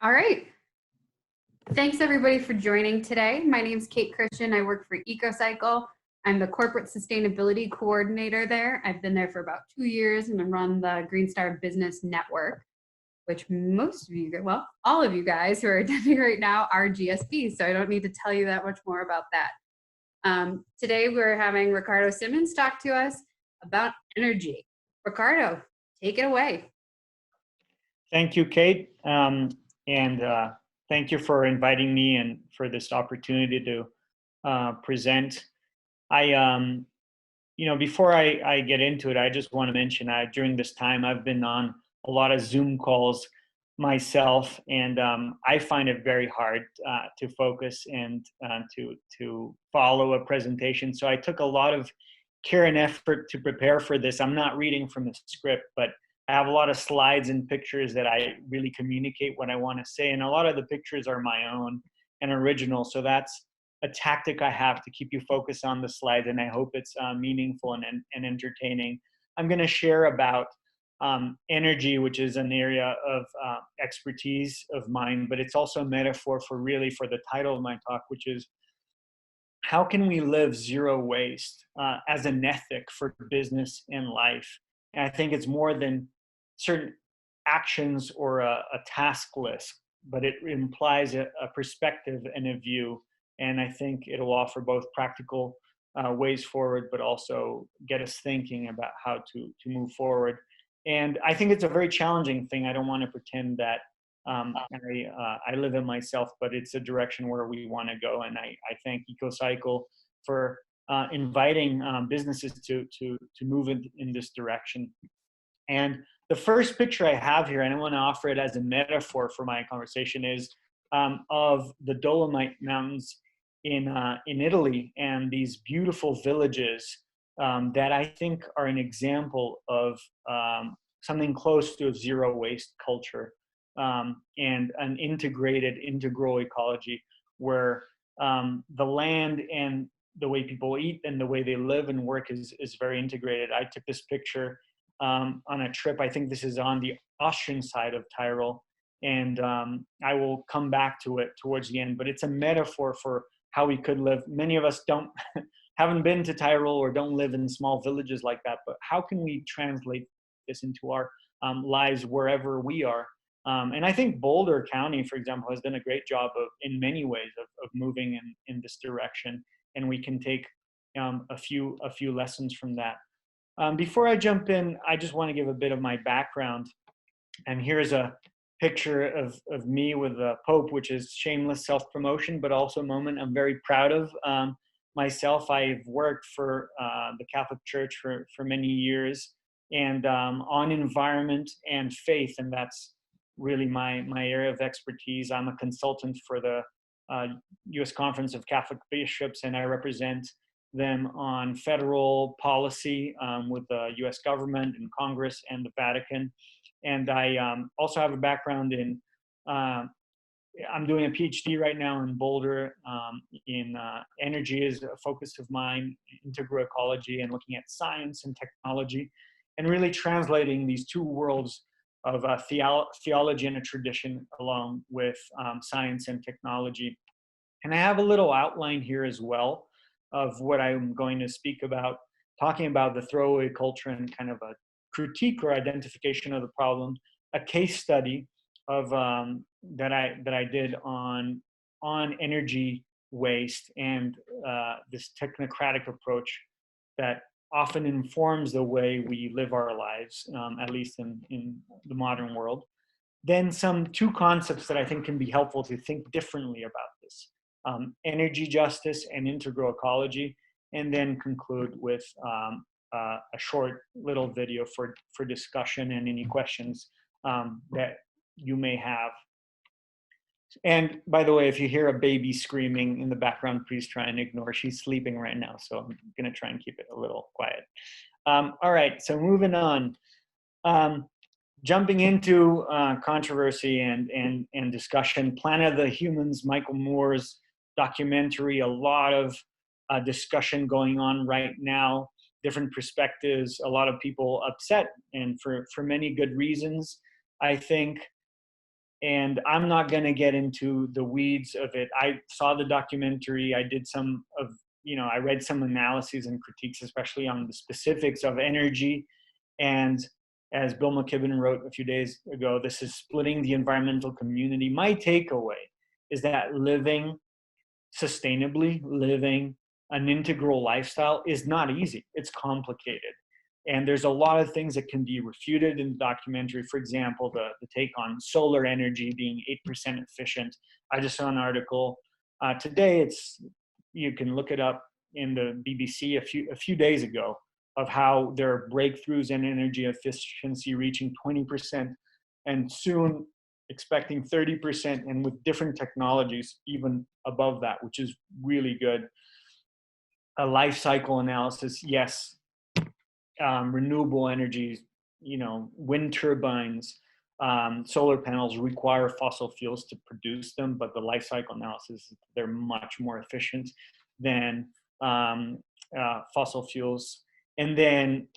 All right. Thanks everybody for joining today. My name is Kate Christian. I work for EcoCycle. I'm the corporate sustainability coordinator there. I've been there for about 2 years and I run the Green Star Business Network, which most of you, well, all of you guys who are attending right now are GSP. So I don't need to tell you that much more about that. Today we're having Ricardo Simmons talk to us about energy. Ricardo, take it away. Thank you, Kate, and thank you for inviting me and for this opportunity to present. Before I get into it, I just want to mention during this time I've been on a lot of Zoom calls myself, and I find it very hard to focus and to follow a presentation. So I took a lot of care and effort to prepare for this. I'm not reading from a script, but I have a lot of slides and pictures that I really communicate what I want to say, and a lot of the pictures are my own and original. So that's a tactic I have to keep you focused on the slides, and I hope it's meaningful and entertaining. I'm going to share about energy, which is an area of expertise of mine, but it's also a metaphor for the title of my talk, which is how can we live zero waste as an ethic for business and life? And I think it's more than certain actions or a task list, but it implies a perspective and a view. And I think it'll offer both practical ways forward, but also get us thinking about how to move forward. And I think it's a very challenging thing. I don't want to pretend that I live in myself, but it's a direction where we want to go. And I thank EcoCycle for inviting businesses to move in this direction. And the first picture I have here, and I want to offer it as a metaphor for my conversation, is of the Dolomite Mountains in Italy, and these beautiful villages that I think are an example of something close to a zero waste culture and an integral ecology where the land and the way people eat and the way they live and work is very integrated. I took this picture on a trip. I think this is on the Austrian side of Tyrol, and I will come back to it towards the end, but it's a metaphor for how we could live. Many of us haven't been to Tyrol or don't live in small villages like that, but how can we translate this into our lives wherever we are? And I think Boulder County, for example, has done a great job in many ways of moving in this direction, and we can take a few lessons from that. Before I jump in, I just want to give a bit of my background. And here's a picture of me with the Pope, which is shameless self-promotion, but also a moment I'm very proud of myself. I've worked for the Catholic Church for many years, and on environment and faith, and that's really my area of expertise. I'm a consultant for the U.S. Conference of Catholic Bishops, and I represent them on federal policy with the U.S. government and Congress and the Vatican. And I also have a background in, I'm doing a Ph.D. right now in Boulder in energy is a focus of mine, integral ecology, and looking at science and technology, and really translating these two worlds of theology and a tradition along with science and technology. And I have a little outline here as well of what I'm going to speak about, talking about the throwaway culture and kind of a critique or identification of the problem, a case study of that I did on energy waste and this technocratic approach that often informs the way we live our lives, at least in the modern world. Then two concepts that I think can be helpful to think differently about this. Energy justice and integral ecology, and then conclude with a short little video for discussion and any questions that you may have. And by the way, if you hear a baby screaming in the background, please try and ignore. She's sleeping right now, so I'm going to try and keep it a little quiet. All right, so moving on. Jumping into controversy and discussion, Planet of the Humans, Michael Moore's documentary, a lot of discussion going on right now, different perspectives, a lot of people upset, and for many good reasons. I think And I'm not going to get into the weeds of it. I saw the documentary. I did some of, I read some analyses and critiques, especially on the specifics of energy. And as Bill McKibben wrote a few days ago, this is splitting the environmental community. My takeaway is that living sustainably, living an integral lifestyle is not easy. It's complicated. And there's a lot of things that can be refuted in the documentary. For example, the take on solar energy being 8% efficient. I just saw an article today. You can look it up in the BBC a few days ago, of how there are breakthroughs in energy efficiency reaching 20%, and soon expecting 30%, and with different technologies even above that, which is really good. A life cycle analysis, yes. Renewable energies, wind turbines, solar panels require fossil fuels to produce them, but the life cycle analysis, they're much more efficient than fossil fuels. And then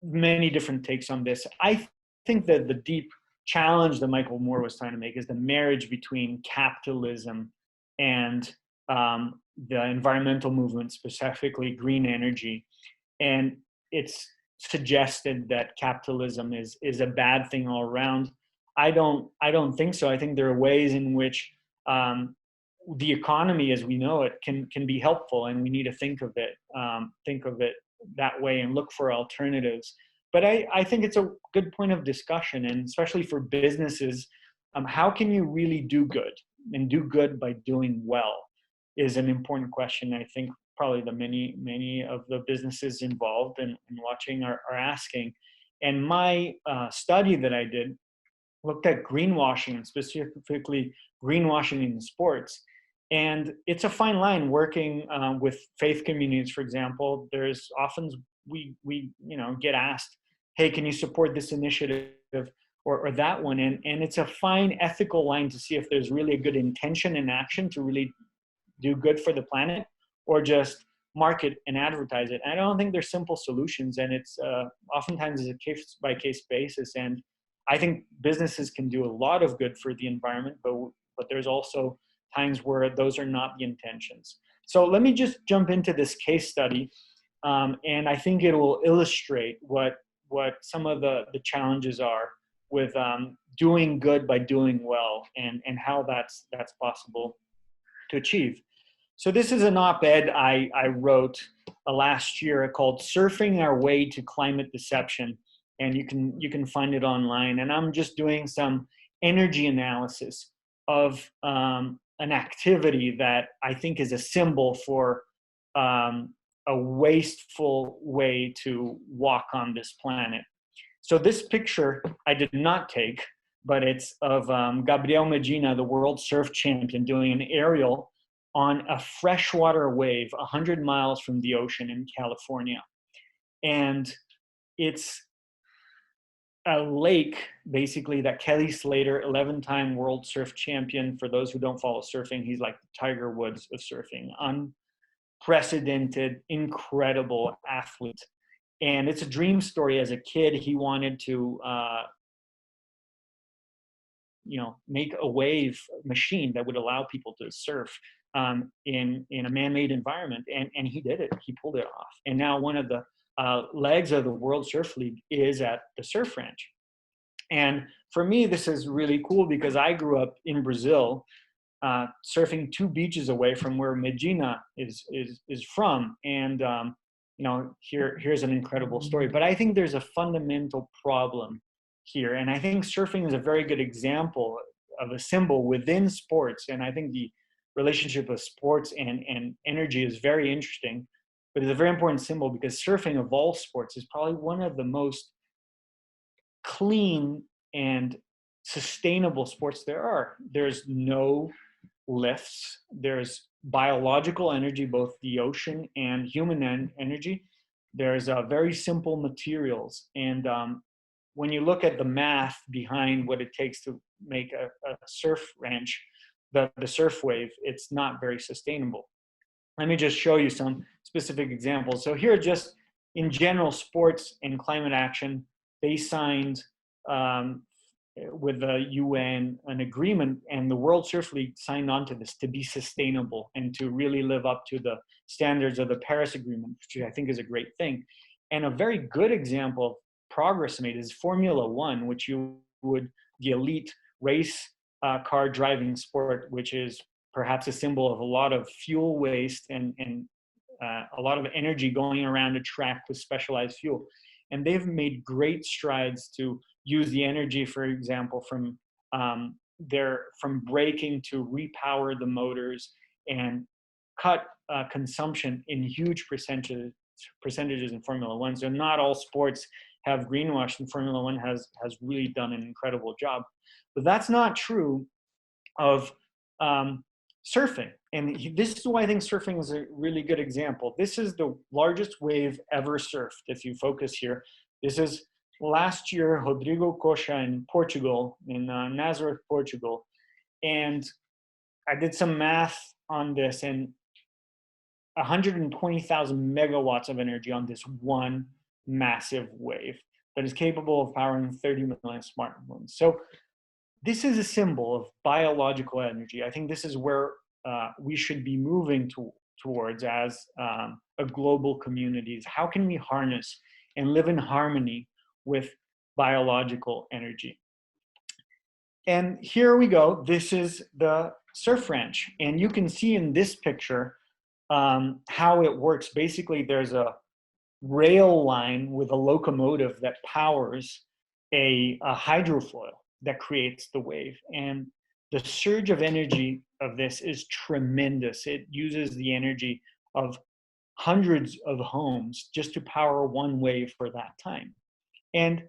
many different takes on this. I think that the deep challenge that Michael Moore was trying to make is the marriage between capitalism and the environmental movement, specifically green energy. And it's suggested that capitalism is a bad thing all around. I don't think so. I think there are ways in which the economy as we know it can be helpful, and we need to think of it that way and look for alternatives. But I think it's a good point of discussion, and especially for businesses, how can you really do good, and do good by doing well is an important question. I think probably the many of the businesses involved in watching are asking. And my study that I did looked at greenwashing, and specifically greenwashing in sports. And it's a fine line working with faith communities, for example. There's often we get asked, hey, can you support this initiative or that one? And it's a fine ethical line to see if there's really a good intention and action to really do good for the planet, or just market and advertise it. And I don't think there's simple solutions, and it's oftentimes is a case by case basis. And I think businesses can do a lot of good for the environment, but there's also times where those are not the intentions. So let me just jump into this case study, and I think it will illustrate what some of the challenges are with doing good by doing well, and how that's possible to achieve. So this is an op-ed I wrote last year called "Surfing Our Way to Climate Deception," and you can find it online. And I'm just doing some energy analysis of an activity that I think is a symbol for a wasteful way to walk on this planet. So this picture I did not take, but it's of Gabriel Medina, the world surf champion, doing an aerial on a freshwater wave 100 miles from the ocean in California. And it's a lake, basically, that Kelly Slater, 11-time world surf champion, for those who don't follow surfing, he's like the Tiger Woods of surfing, unprecedented, incredible athlete. And it's a dream story. As a kid, he wanted to make a wave machine that would allow people to surf in a man-made environment, and he did it. He pulled it off. And now one of the legs of the World Surf League is at the Surf Ranch. And for me, this is really cool because I grew up in Brazil, surfing 2 beaches away from where Medina is from. And here's an incredible story. But I think there's a fundamental problem here, and I think surfing is a very good example of a symbol within sports. And I think the relationship of sports and energy is very interesting, but it's a very important symbol because surfing of all sports is probably one of the most clean and sustainable sports there are. There's no lifts. There's biological energy, both the ocean and human energy. There's very simple materials. And when you look at the math behind what it takes to make a surf ranch, the surf wave, it's not very sustainable. Let me just show you some specific examples. So here, just in general, sports and climate action, they signed with the UN an agreement, and the World Surf League signed on to this to be sustainable and to really live up to the standards of the Paris Agreement, which I think is a great thing. And a very good example of progress made is Formula One, which the elite race car driving sport, which is perhaps a symbol of a lot of fuel waste and a lot of energy going around a track with specialized fuel. And they've made great strides to use the energy, for example, from braking to repower the motors and cut consumption in huge percentages in Formula One. So not all sports have greenwashed, and Formula One has really done an incredible job. But that's not true of surfing. And this is why I think surfing is a really good example. This is the largest wave ever surfed. If you focus here, this is last year, Rodrigo Costa in Portugal, in Nazareth, Portugal. And I did some math on this, and 120,000 megawatts of energy on this one massive wave that is capable of powering 30 million smartphones. So this is a symbol of biological energy. I think this is where we should be moving towards as a global community. How can we harness and live in harmony with biological energy? And here we go. This is the surf ranch. And you can see in this picture how it works. Basically, there's a rail line with a locomotive that powers a hydrofoil that creates the wave. And the surge of energy of this is tremendous. It uses the energy of hundreds of homes just to power one wave for that time. And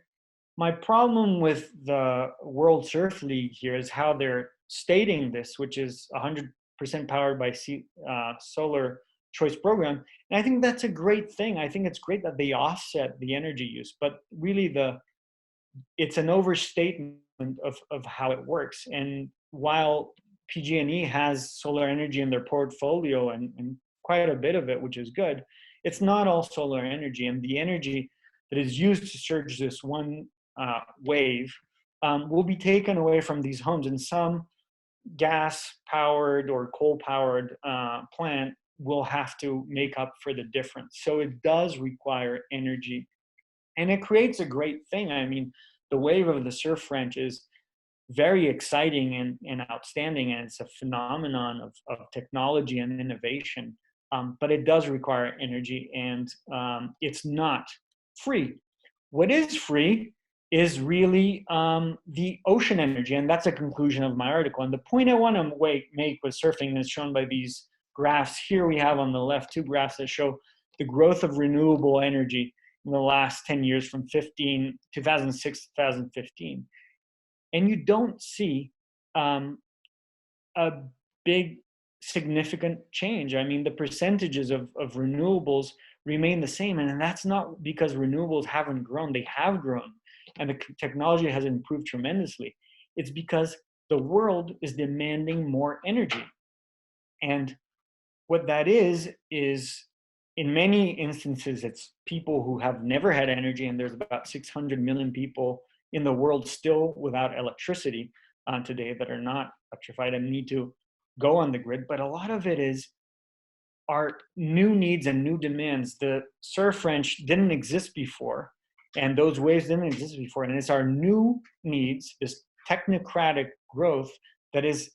my problem with the World Surf League here is how they're stating this, which is 100% powered by solar choice program. And I think that's a great thing. I think it's great that they offset the energy use, but really it's an overstatement of how it works. And while PG&E has solar energy in their portfolio and quite a bit of it, which is good, it's not all solar energy. And the energy that is used to surge this one wave will be taken away from these homes, and some gas-powered or coal-powered plant will have to make up for the difference. So it does require energy, and it creates a great thing. I mean, the wave of the surf ranch is very exciting and outstanding, and it's a phenomenon of technology and innovation, but it does require energy, and it's not free. What is free is really the ocean energy, and that's a conclusion of my article. And the point I want to make with surfing is shown by these graphs. Here we have on the left 2 graphs that show the growth of renewable energy in the last 10 years from 2006 to 2015. And you don't see a big significant change. I mean, the percentages of renewables remain the same, and that's not because renewables haven't grown. They have grown, and the technology has improved tremendously. It's because the world is demanding more energy. And what that is in many instances, it's people who have never had energy, and there's about 600 million people in the world still without electricity today that are not electrified and need to go on the grid. But a lot of it is our new needs and new demands. The surf ranch didn't exist before, and those waves didn't exist before. And it's our new needs, this technocratic growth that is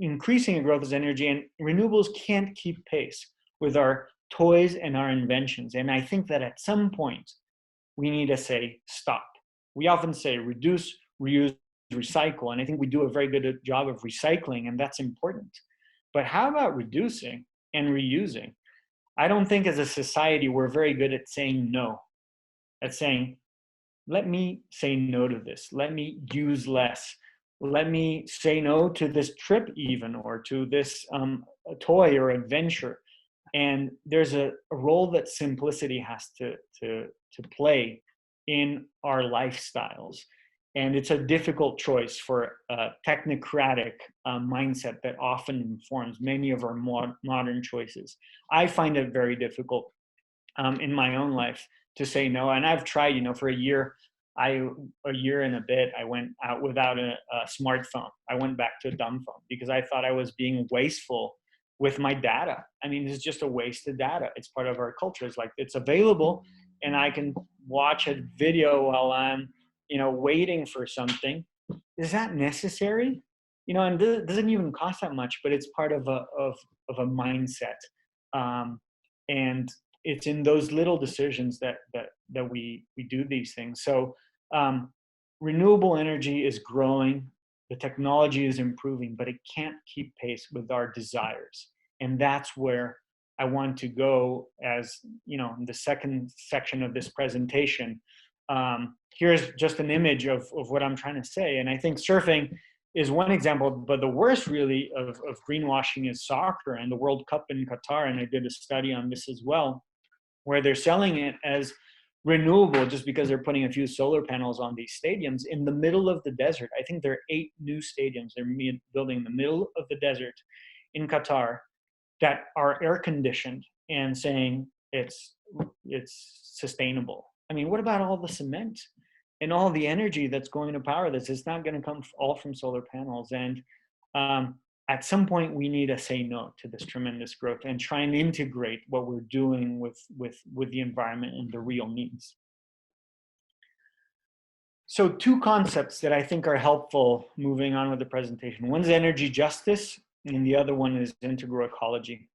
increasing in growth as energy, and renewables can't keep pace with our toys and our inventions. And I think that at some point, we need to say, stop. We often say reduce, reuse, recycle, and I think we do a very good job of recycling, and that's important. But how about reducing and reusing? I don't think as a society we're very good at saying no, at saying, let me say no to this, let me use less, let me say no to this trip even, or to this toy or adventure. And there's a role that simplicity has to play in our lifestyles. And it's a difficult choice for a technocratic mindset that often informs many of our modern choices. I find it very difficult in my own life to say no. And I've tried, for a year, a year and a bit, I went out without a smartphone. I went back to a dumb phone because I thought I was being wasteful with my data. I mean, it's just a waste of data. It's part of our culture. It's like it's available, and I can watch a video while I'm, waiting for something. Is that necessary? And it doesn't even cost that much, but it's part of a mindset, and it's in those little decisions that we do these things. So renewable energy is growing, the technology is improving, but it can't keep pace with our desires, and that's where I want to go. As in the second section of this presentation, here's just an image of what I'm trying to say. And I think surfing is one example, but the worst really of greenwashing is soccer and the World Cup in Qatar. And I did a study on this as well, where they're selling it as renewable just because they're putting a few solar panels on these stadiums in the middle of the desert. I think there are 8 new stadiums they're building in the middle of the desert in Qatar that are air conditioned and saying it's sustainable. I mean, what about all the cement and all the energy that's going to power this? It's not going to come all from solar panels. And at some point, we need to say no to this tremendous growth and try and integrate what we're doing with the environment and the real needs. So 2 concepts that I think are helpful moving on with the presentation. One's energy justice, and the other one is integral ecology.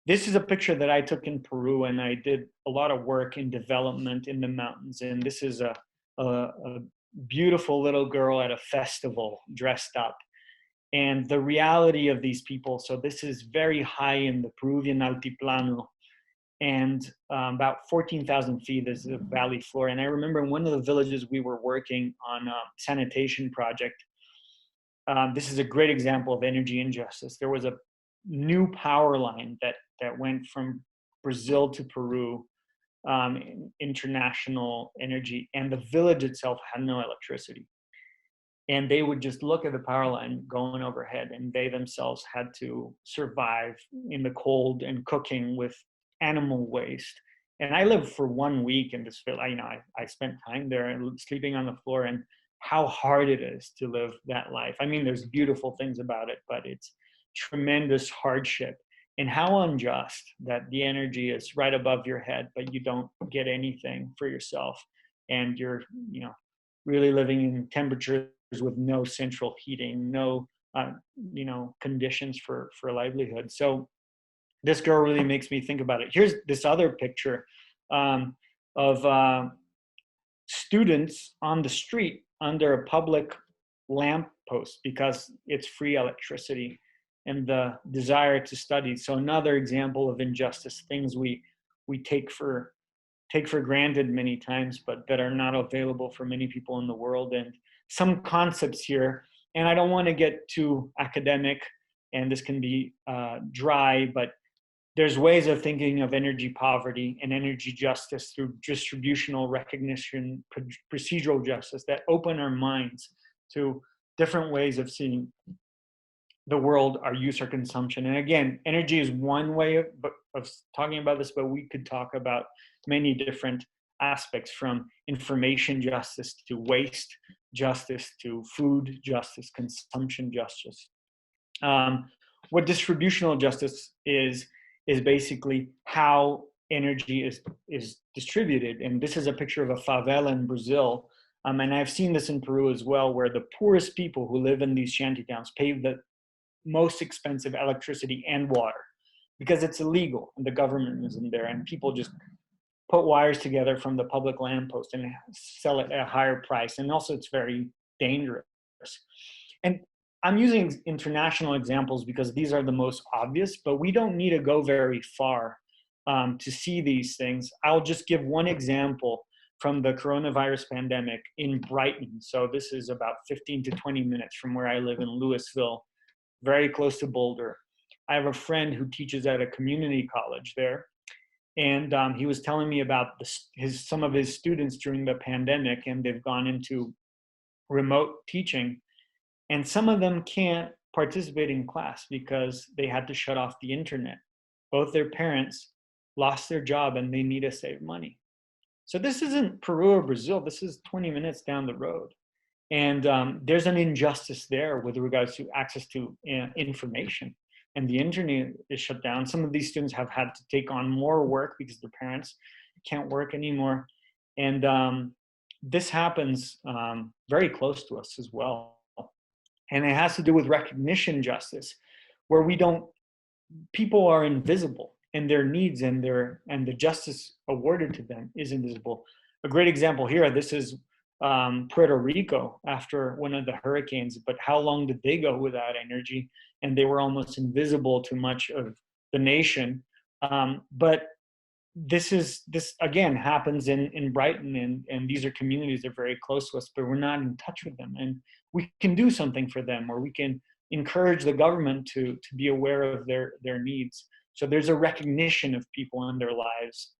This is a picture that I took in Peru, and I did a lot of work in development in the mountains. And this is a beautiful little girl at a festival dressed up. And the reality of these people, so this is very high in the Peruvian altiplano, and about 14,000 feet is the valley floor. And I remember in one of the villages we were working on a sanitation project. This is a great example of energy injustice. There was a new power line that went from Brazil to Peru, international energy, and the village itself had no electricity. And they would just look at the power line going overhead, and they themselves had to survive in the cold and cooking with animal waste. And I lived for 1 week in this village. I spent time there and sleeping on the floor, and how hard it is to live that life. I mean, there's beautiful things about it, but it's tremendous hardship. And how unjust that the energy is right above your head, but you don't get anything for yourself. And you're, really living in temperatures with no central heating, no, conditions for livelihood. So this girl really makes me think about it. Here's this other picture of students on the street under a public lamp post because it's free electricity and the desire to study. So another example of injustice, things we take for granted many times, but that are not available for many people in the world. And some concepts here, and I don't want to get too academic, and this can be dry, but there's ways of thinking of energy poverty and energy justice through distributional recognition, procedural justice that open our minds to different ways of seeing the world, our use, our consumption. And again, energy is one way of talking about this, but we could talk about many different aspects, from information justice to waste justice to food justice, consumption justice. What distributional justice is basically how energy is distributed. And this is a picture of a favela in Brazil. And I've seen this in Peru as well, where the poorest people who live in these shanty towns pay the most expensive electricity and water because it's illegal and the government isn't there, and people just put wires together from the public lamppost and sell it at a higher price. And also it's very dangerous. And I'm using international examples because these are the most obvious, but we don't need to go very far to see these things. I'll just give one example from the coronavirus pandemic in Brighton. So this is about 15 to 20 minutes from where I live in Louisville, very close to Boulder. I have a friend who teaches at a community college there. And he was telling me about some of his students during the pandemic, and they've gone into remote teaching. And some of them can't participate in class because they had to shut off the internet. Both their parents lost their job and they need to save money. So this isn't Peru or Brazil. This is 20 minutes down the road. And there's an injustice there with regards to access to information. And the internet is shut down. Some of these students have had to take on more work because their parents can't work anymore. And this happens very close to us as well. And it has to do with recognition justice, where we don't, people are invisible, and their needs and the justice awarded to them is invisible. A great example here, this is Puerto Rico after one of the hurricanes, but how long did they go without energy? And they were almost invisible to much of the nation. But this again happens in Brighton, and these are communities that are very close to us, but we're not in touch with them, and we can do something for them, or we can encourage the government to be aware of their needs. So there's a recognition of people in their lives,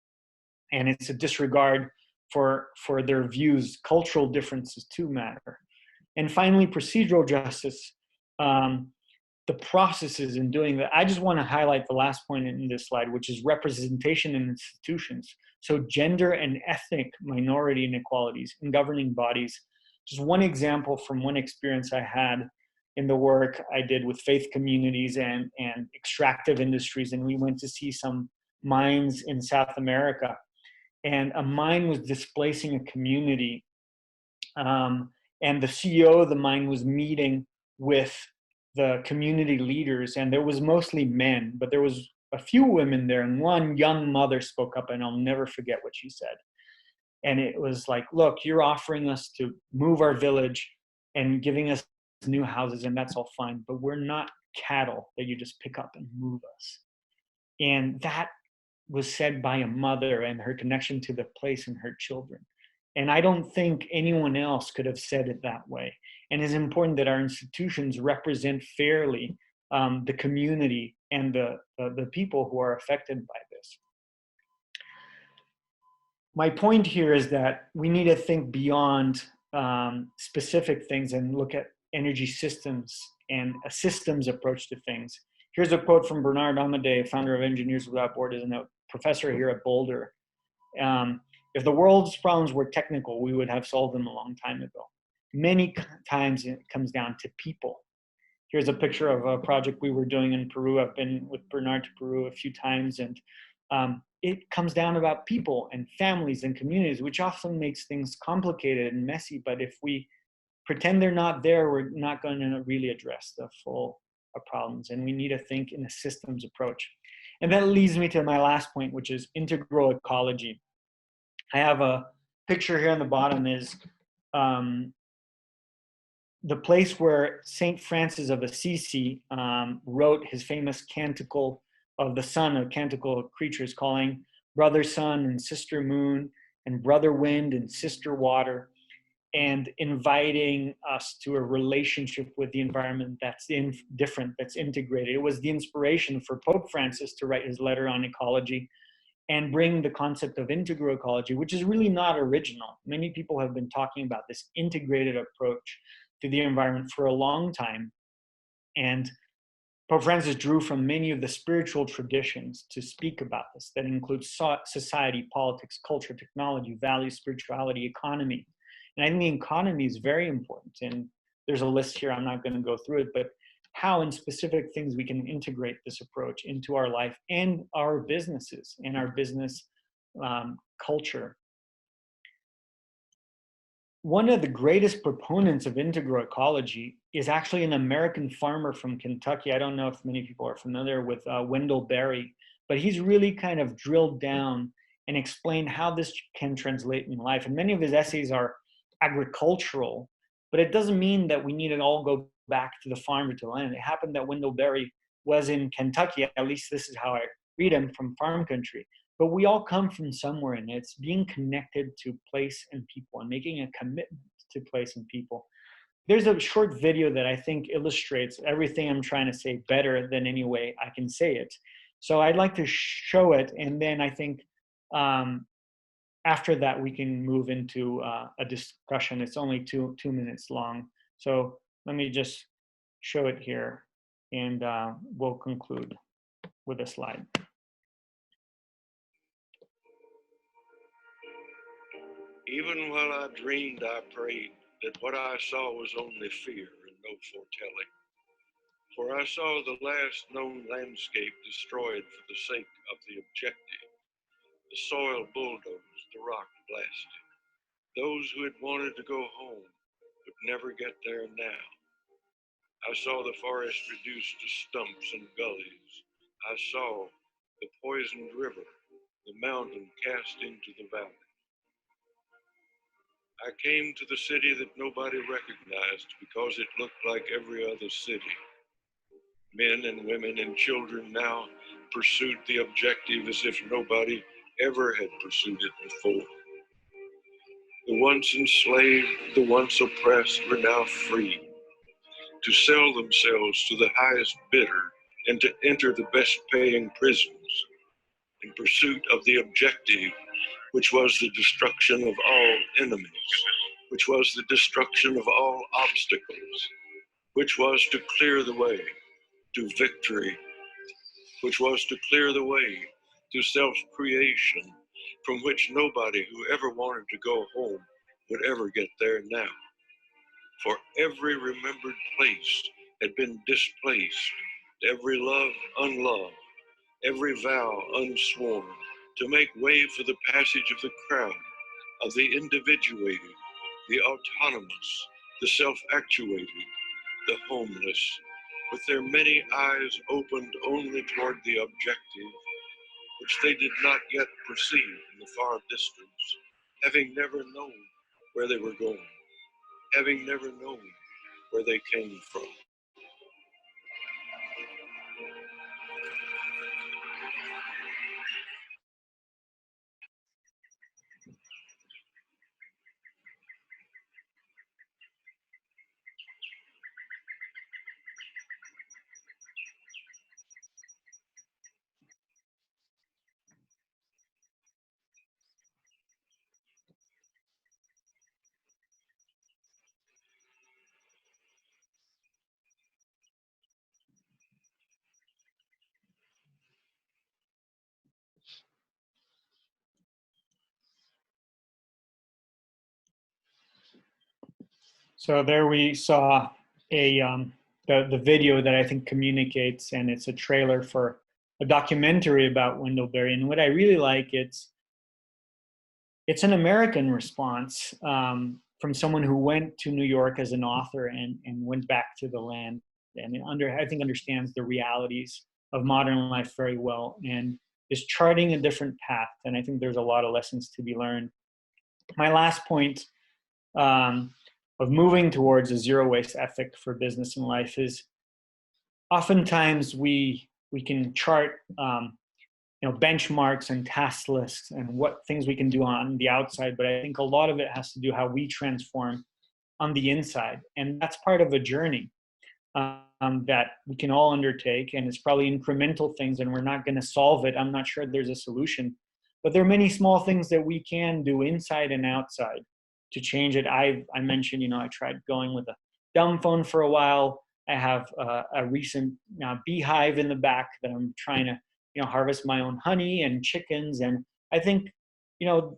and it's a disregard for their views. Cultural differences too matter. And finally, procedural justice. The processes in doing that. I just want to highlight the last point in this slide, which is representation in institutions. So gender and ethnic minority inequalities in governing bodies. Just one example from one experience I had in the work I did with faith communities and extractive industries. And we went to see some mines in South America. And a mine was displacing a community. And the CEO of the mine was meeting with the community leaders, and there was mostly men, but there was a few women there, and one young mother spoke up, and I'll never forget what she said. And it was like, look, you're offering us to move our village and giving us new houses, and that's all fine, but we're not cattle that you just pick up and move us. And that was said by a mother and her connection to the place and her children. And I don't think anyone else could have said it that way. And it's important that our institutions represent fairly the community and the people who are affected by this. My point here is that we need to think beyond specific things and look at energy systems and a systems approach to things. Here's a quote from Bernard Amadei, founder of Engineers Without Borders and a professor here at Boulder. If the world's problems were technical, we would have solved them a long time ago. Many times it comes down to people. Here's a picture of a project we were doing in Peru. I've been with Bernard to Peru a few times, and it comes down about people and families and communities, which often makes things complicated and messy. But if we pretend they're not there, we're not going to really address the full problems. And we need to think in a systems approach. And that leads me to my last point, which is integral ecology. I have a picture here on the bottom is the place where St. Francis of Assisi wrote his famous Canticle of the Sun, a canticle of creatures, calling brother sun and sister moon and brother wind and sister water, and inviting us to a relationship with the environment that's different, that's integrated. It was the inspiration for Pope Francis to write his letter on ecology and bring the concept of integral ecology, which is really not original. Many people have been talking about this integrated approach to the environment for a long time. And Pope Francis drew from many of the spiritual traditions to speak about this, that includes society, politics, culture, technology, values, spirituality, economy. And I think the economy is very important. And there's a list here, I'm not going to go through it, but how in specific things we can integrate this approach into our life and our businesses and our business culture. One of the greatest proponents of integral ecology is actually an American farmer from Kentucky. I don't know if many people are familiar with Wendell Berry, but he's really kind of drilled down and explained how this can translate in life. And many of his essays are agricultural, but it doesn't mean that we need to all go back to the farm or to the land. It happened that Wendell Berry was in Kentucky, at least this is how I read him, from farm country. But we all come from somewhere, and it's being connected to place and people and making a commitment to place and people. There's a short video that I think illustrates everything I'm trying to say better than any way I can say it. So I'd like to show it, and then I think after that we can move into a discussion. It's only two minutes long. So let me just show it here, and we'll conclude with a slide. Even while I dreamed, I prayed that what I saw was only fear and no foretelling. For I saw the last known landscape destroyed for the sake of the objective, the soil bulldozed, the rock blasted. Those who had wanted to go home would never get there now. I saw the forest reduced to stumps and gullies. I saw the poisoned river, the mountain cast into the valley. I came to the city that nobody recognized because it looked like every other city. Men and women and children now pursued the objective as if nobody ever had pursued it before. The once enslaved, the once oppressed were now free to sell themselves to the highest bidder and to enter the best paying prisons in pursuit of the objective, which was the destruction of all enemies, which was the destruction of all obstacles, which was to clear the way to victory, which was to clear the way to self-creation, from which nobody who ever wanted to go home would ever get there now. For every remembered place had been displaced, every love unloved, every vow unsworn, to make way for the passage of the crowd, of the individuated, the autonomous, the self-actuated, the homeless, with their many eyes opened only toward the objective, which they did not yet perceive in the far distance, having never known where they were going, having never known where they came from. So there we saw the video that I think communicates, and it's a trailer for a documentary about Wendell Berry. And what I really like, it's an American response from someone who went to New York as an author and went back to the land, and I think understands the realities of modern life very well and is charting a different path. And I think there's a lot of lessons to be learned. My last point of moving towards a zero waste ethic for business and life is oftentimes we can chart benchmarks and task lists and what things we can do on the outside, but I think a lot of it has to do how we transform on the inside, and that's part of a journey that we can all undertake, and it's probably incremental things, and we're not going to solve it. I'm not sure there's a solution, but there are many small things that we can do inside and outside to change it. I mentioned, I tried going with a dumb phone for a while. I have a recent beehive in the back that I'm trying to harvest my own honey and chickens. And I think,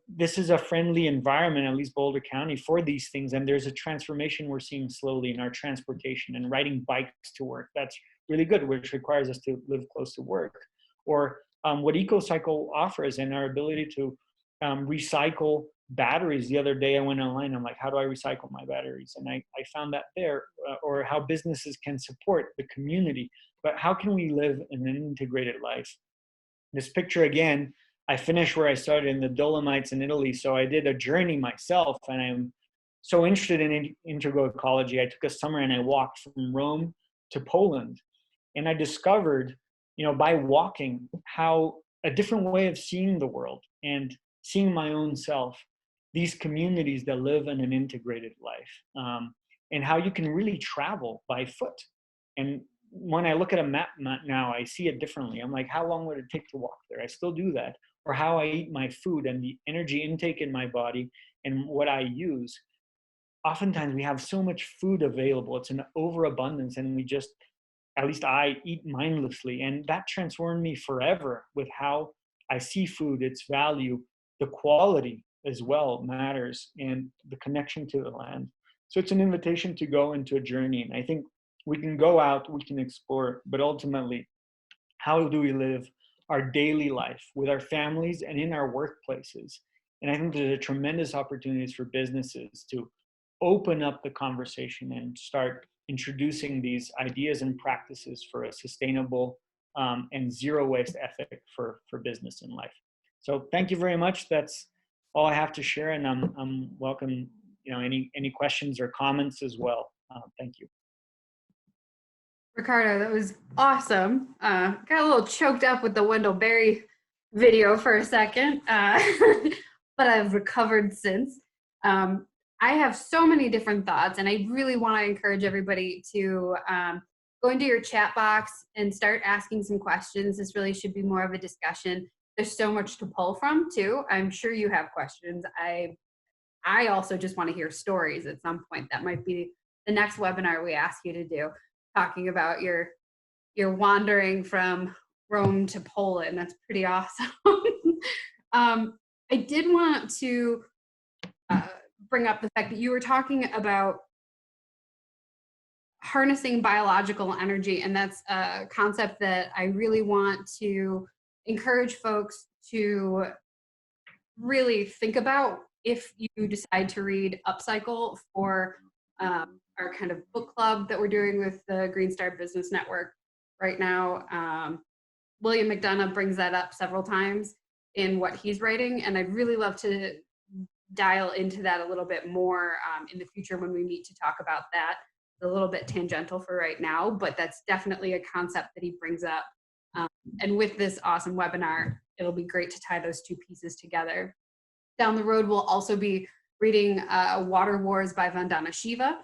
this is a friendly environment, at least Boulder County, for these things. And there's a transformation we're seeing slowly in our transportation and riding bikes to work. That's really good, which requires us to live close to work. Or what EcoCycle offers and our ability to recycle batteries. The other day I went online, I'm like, how do I recycle my batteries? And I found that there, or how businesses can support the community. But how can we live in an integrated life? This picture again, I finished where I started in the Dolomites in Italy. So I did a journey myself, and I'm so interested in integral ecology. I took a summer and I walked from Rome to Poland. And I discovered, by walking, how a different way of seeing the world and seeing my own self, these communities that live in an integrated life, and how you can really travel by foot. And when I look at a map now, I see it differently. I'm like, how long would it take to walk there? I still do that. Or how I eat my food and the energy intake in my body and what I use. Oftentimes we have so much food available. It's an overabundance, and we just, at least I eat mindlessly. And that transformed me forever with how I see food, its value, the quality as well matters, and the connection to the land. So it's an invitation to go into a journey. And I think we can go out, we can explore, but ultimately, how do we live our daily life with our families and in our workplaces? And I think there's a tremendous opportunities for businesses to open up the conversation and start introducing these ideas and practices for a sustainable and zero waste ethic for business and life. So thank you very much. That's all I have to share, and I'm welcome, any questions or comments as well. Thank you. Ricardo, that was awesome. Got a little choked up with the Wendell Berry video for a second, but I've recovered since. I have so many different thoughts, and I really want to encourage everybody to go into your chat box and start asking some questions. This really should be more of a discussion. There's so much to pull from too. I'm sure you have questions. I also just want to hear stories at some point. That might be the next webinar we ask you to do, talking about your wandering from Rome to Poland. That's pretty awesome. I did want to bring up the fact that you were talking about harnessing biological energy, and that's a concept that I really want to encourage folks to really think about if you decide to read Upcycle for our kind of book club that we're doing with the Green Star Business Network right now. William McDonough brings that up several times in what he's writing, and I'd really love to dial into that a little bit more in the future when we meet to talk about that. It's a little bit tangential for right now, but that's definitely a concept that he brings up. And with this awesome webinar, it'll be great to tie those two pieces together. Down the road, we'll also be reading Water Wars by Vandana Shiva.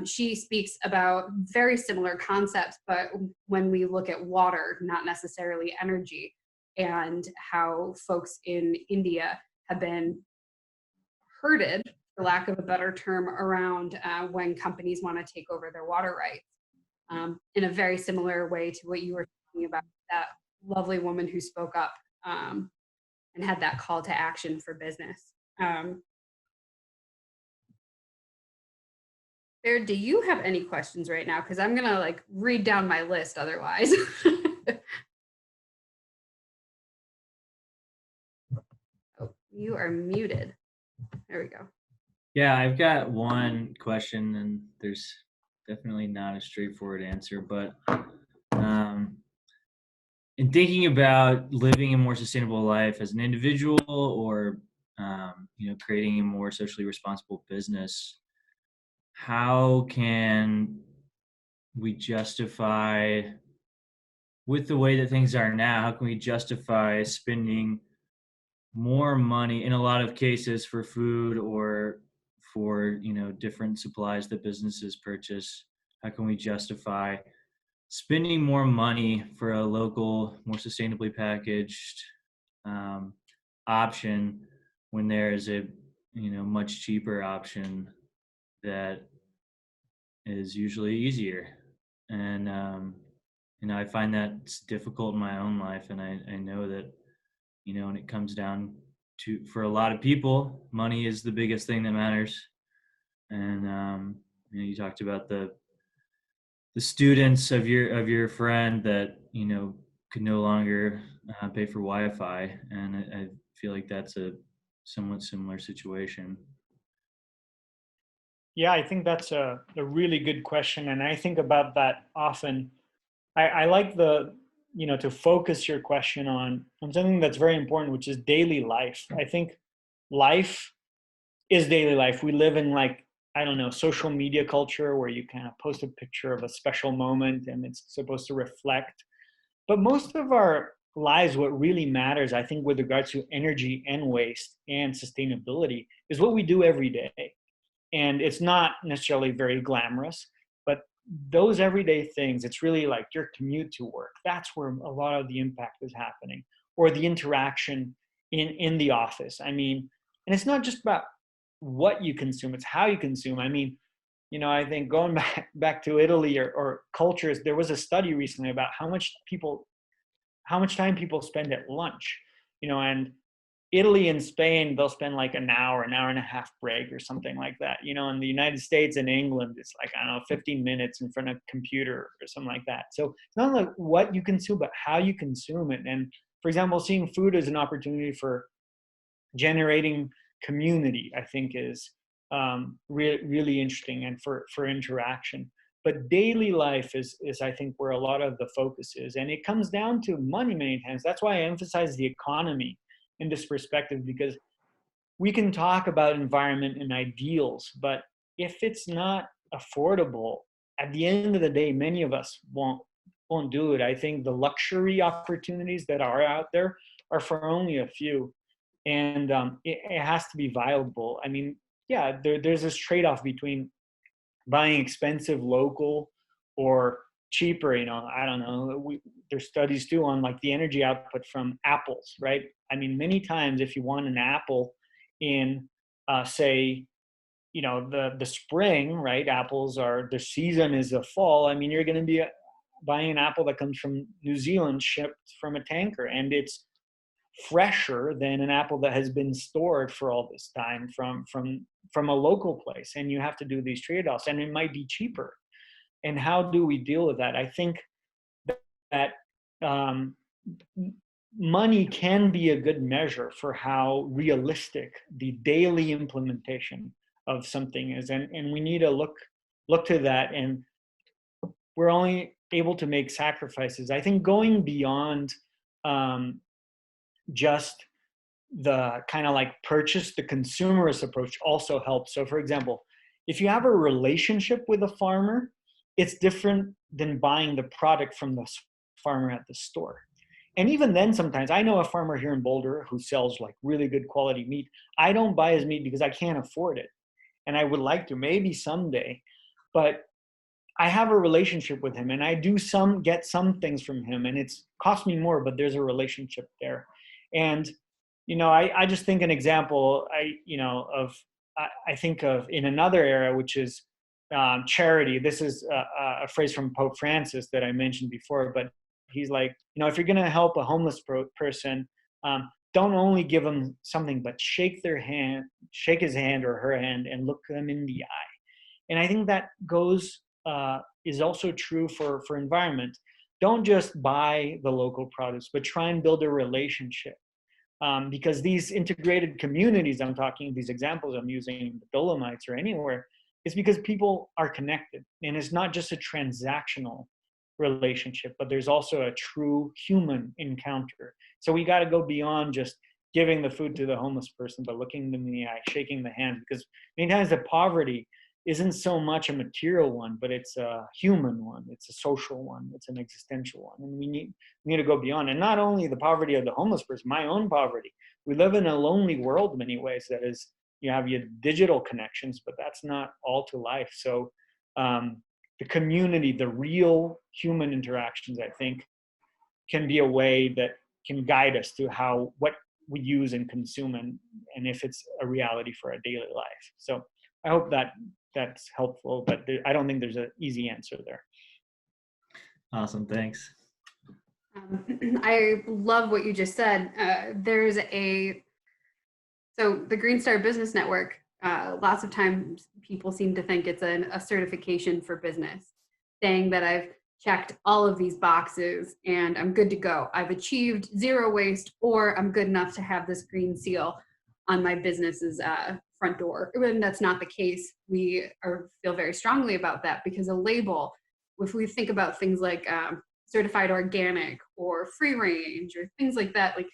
She speaks about very similar concepts, but when we look at water, not necessarily energy, and how folks in India have been herded, for lack of a better term, around when companies want to take over their water rights, in a very similar way to what you were talking about, that lovely woman who spoke up and had that call to action for business. Bear, do you have any questions right now? Because I'm gonna read down my list otherwise. Oh, you are muted. There we go. Yeah, I've got one question, and there's definitely not a straightforward answer, but in thinking about living a more sustainable life as an individual, or creating a more socially responsible business, how can we justify, with the way that things are now, how can we justify spending more money in a lot of cases for food or for different supplies that businesses purchase? How can we justify spending more money for a local, more sustainably packaged option when there is a much cheaper option that is usually easier? And I find that it's difficult in my own life, and I know that when it comes down to, for a lot of people, money is the biggest thing that matters. And you talked about the students of your friend that could no longer pay for Wi-Fi, and I feel like that's a somewhat similar situation. Yeah, I think that's a really good question, and I think about that often. I like to focus your question on something that's very important, which is daily life. I think life is daily life. We live in social media culture where you kind of post a picture of a special moment and it's supposed to reflect. But most of our lives, what really matters, I think, with regards to energy and waste and sustainability, is what we do every day. And it's not necessarily very glamorous, but those everyday things, it's really like your commute to work. That's where a lot of the impact is happening, or the interaction in the office. I mean, and it's not just about what you consume, it's how you consume. I mean, I think going back to Italy or cultures, there was a study recently about how much time people spend at lunch, and Italy and Spain, they'll spend like an hour and a half break or something like that. You know, in the United States and England, it's like, I don't know, 15 minutes in front of a computer or something like that. So it's not like what you consume, but how you consume it. And for example, seeing food as an opportunity for generating community, I think is really interesting, and for interaction. But daily life is I think where a lot of the focus is, and it comes down to money many times. That's why I emphasize the economy in this perspective, because we can talk about environment and ideals, but if it's not affordable, at the end of the day, many of us won't do it. I think the luxury opportunities that are out there are for only a few, and it has to be viable. I mean, yeah, there's this trade-off between buying expensive local or cheaper. You know, I don't know, there's studies too on like the energy output from apples, right? I mean, many times if you want an apple in say, you know, the spring, right? Apples are, the season is the fall. I mean, you're going to be buying an apple that comes from New Zealand, shipped from a tanker, and it's fresher than an apple that has been stored for all this time from a local place. And you have to do these trade-offs, and it might be cheaper. And how do we deal with that? I think that money can be a good measure for how realistic the daily implementation of something is, and we need to look to that. And we're only able to make sacrifices, I think, going beyond just the kind of like purchase, the consumerist approach also helps. So for example, if you have a relationship with a farmer, it's different than buying the product from the farmer at the store. And even then, sometimes I know a farmer here in Boulder who sells like really good quality meat. I don't buy his meat because I can't afford it. And I would like to, maybe someday, but I have a relationship with him, and I do get some things from him, and it's cost me more, but there's a relationship there. And, you know, I just think an example, I think of in another area, which is charity. This is a phrase from Pope Francis that I mentioned before, but he's like, you know, if you're going to help a homeless person, don't only give them something, but shake his hand or her hand, and look them in the eye. And I think that is also true for environment. Don't just buy the local produce, but try and build a relationship. Because these integrated communities I'm talking, these examples I'm using in the Dolomites or anywhere, it's because people are connected. And it's not just a transactional relationship, but there's also a true human encounter. So we got to go beyond just giving the food to the homeless person, but looking them in the eye, shaking the hand, because many times the poverty isn't so much a material one, but it's a human one, it's a social one, it's an existential one. And we need to go beyond. And not only the poverty of the homeless person, my own poverty. We live in a lonely world in many ways. That is, you have your digital connections, but that's not all to life. So the community, the real human interactions, I think, can be a way that can guide us to what we use and consume, and if it's a reality for our daily life. So I hope that's helpful, but I don't think there's an easy answer there. Awesome, thanks. I love what you just said. So the Green Star Business Network, lots of times people seem to think it's a certification for business, saying that I've checked all of these boxes and I'm good to go. I've achieved zero waste, or I'm good enough to have this green seal on my business's front door. And that's not the case. We feel very strongly about that, because a label, if we think about things like certified organic or free range or things like that, like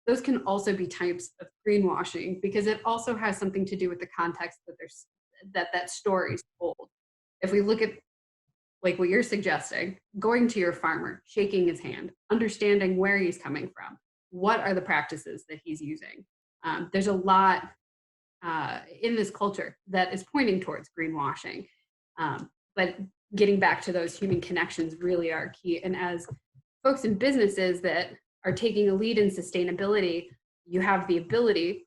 those can also be types of greenwashing, because it also has something to do with the context that story is told. If we look at like what you're suggesting, going to your farmer, shaking his hand, understanding where he's coming from, what are the practices that he's using. There's a lot in this culture that is pointing towards greenwashing. But getting back to those human connections really are key. And as folks in businesses that are taking a lead in sustainability, you have the ability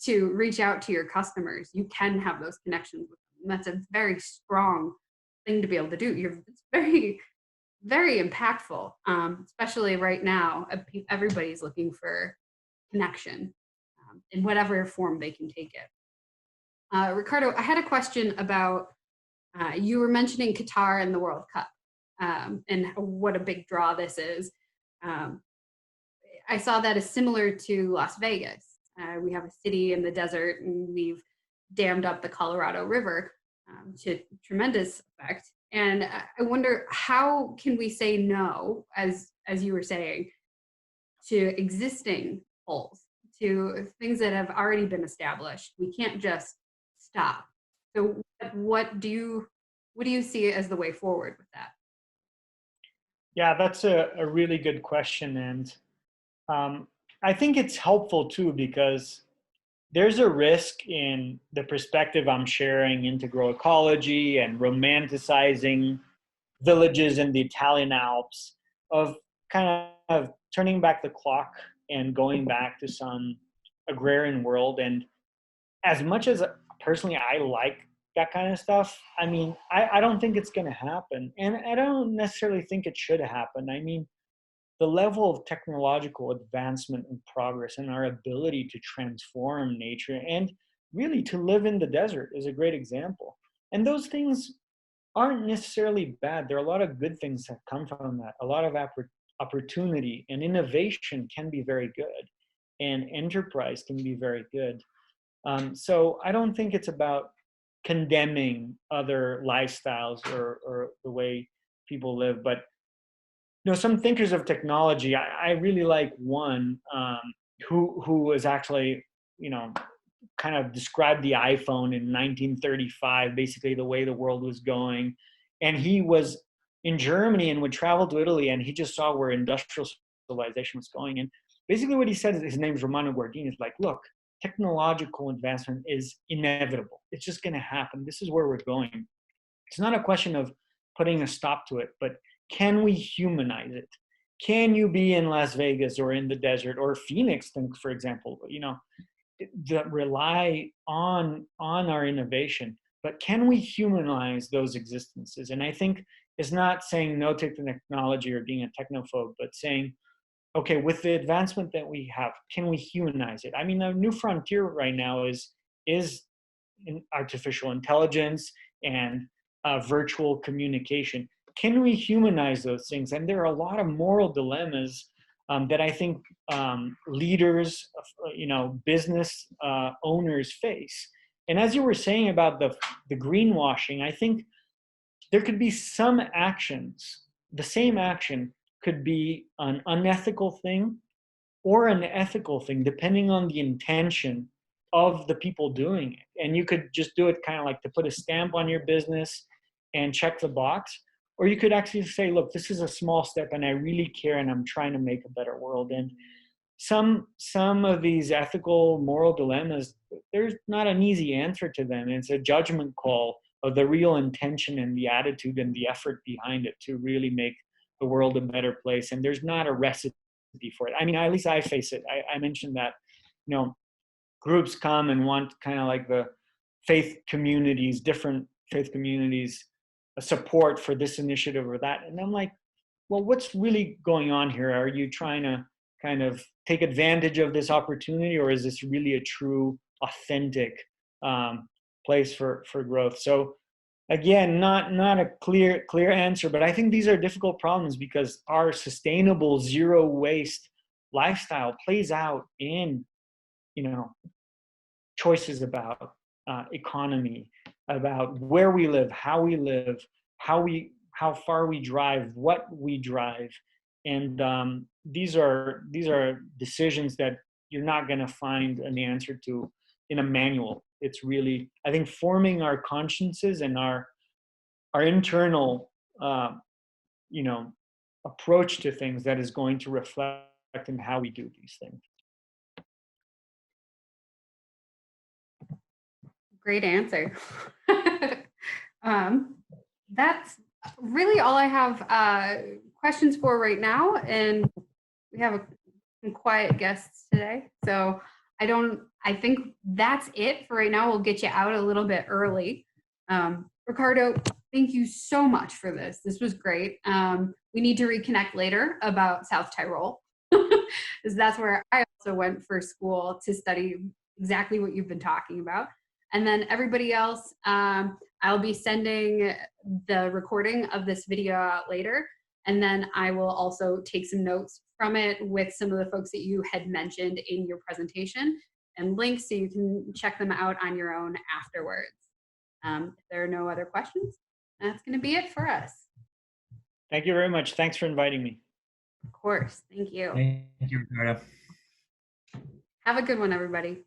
to reach out to your customers. You can have those connections with them. And that's a very strong thing to be able to do. It's very, very impactful, especially right now. Everybody's looking for connection. in whatever form they can take it. Ricardo, I had a question about, you were mentioning Qatar and the World Cup, and what a big draw this is. I saw that as similar to Las Vegas. We have a city in the desert, and we've dammed up the Colorado River to tremendous effect. And I wonder, how can we say no, as you were saying, to existing polls, to things that have already been established? We can't just stop. So what do you see as the way forward with that? Yeah, that's a really good question. And I think it's helpful too, because there's a risk in the perspective I'm sharing, integral ecology and romanticizing villages in the Italian Alps, of kind of turning back the clock and going back to some agrarian world. And as much as personally I like that kind of stuff, I mean, I don't think it's going to happen. And I don't necessarily think it should happen. I mean, the level of technological advancement and progress and our ability to transform nature and really to live in the desert is a great example. And those things aren't necessarily bad. There are a lot of good things that come from that. A lot of opportunity and innovation can be very good, and enterprise can be very good. So I don't think it's about condemning other lifestyles or the way people live. But some thinkers of technology, I really like one who was actually, kind of described the iPhone in 1935, basically the way the world was going. And he was in Germany and would travel to Italy, and he just saw where industrial civilization was going. And basically what he said, his name is Romano Guardini, is like, look, technological advancement is inevitable. It's just going to happen. This is where we're going. It's not a question of putting a stop to it, but can we humanize it? Can you be in Las Vegas or in the desert or Phoenix, for example, that rely on our innovation, but can we humanize those existences? And I think it's not saying no to technology or being a technophobe, but saying, okay, with the advancement that we have, can we humanize it? I mean, the new frontier right now is in artificial intelligence and virtual communication. Can we humanize those things? And there are a lot of moral dilemmas that I think leaders, business owners face. And as you were saying about the greenwashing, I think there could be some actions. The same action could be an unethical thing or an ethical thing, depending on the intention of the people doing it. And you could just do it kind of like to put a stamp on your business and check the box. Or you could actually say, look, this is a small step and I really care and I'm trying to make a better world. And some of these ethical, moral dilemmas, there's not an easy answer to them. It's a judgment call of the real intention and the attitude and the effort behind it to really make the world a better place. And there's not a recipe for it. I mean, at least I face it. I mentioned that, groups come and want kind of like the faith communities, different faith communities, support for this initiative or that. And I'm like, well, what's really going on here? Are you trying to kind of take advantage of this opportunity, or is this really a true, authentic place for growth? So again, not a clear answer, but I think these are difficult problems because our sustainable zero waste lifestyle plays out in, choices about economy, about where we live, how far we drive, what we drive. And these are decisions that you're not going to find an answer to in a manual. It's really, I think, forming our consciences and our internal, approach to things that is going to reflect in how we do these things. Great answer. That's really all I have questions for right now. And we have some quiet guests today. So I think that's it for right now. We'll get you out a little bit early. Ricardo, thank you so much for this. This was great. We need to reconnect later about South Tyrol, because that's where I also went for school to study exactly what you've been talking about. And then everybody else, I'll be sending the recording of this video out later. And then I will also take some notes from it with some of the folks that you had mentioned in your presentation and links so you can check them out on your own afterwards. If there are no other questions, that's going to be it for us. Thank you very much. Thanks for inviting me. Of course. Thank you. Thank you, Ricardo. Have a good one, everybody.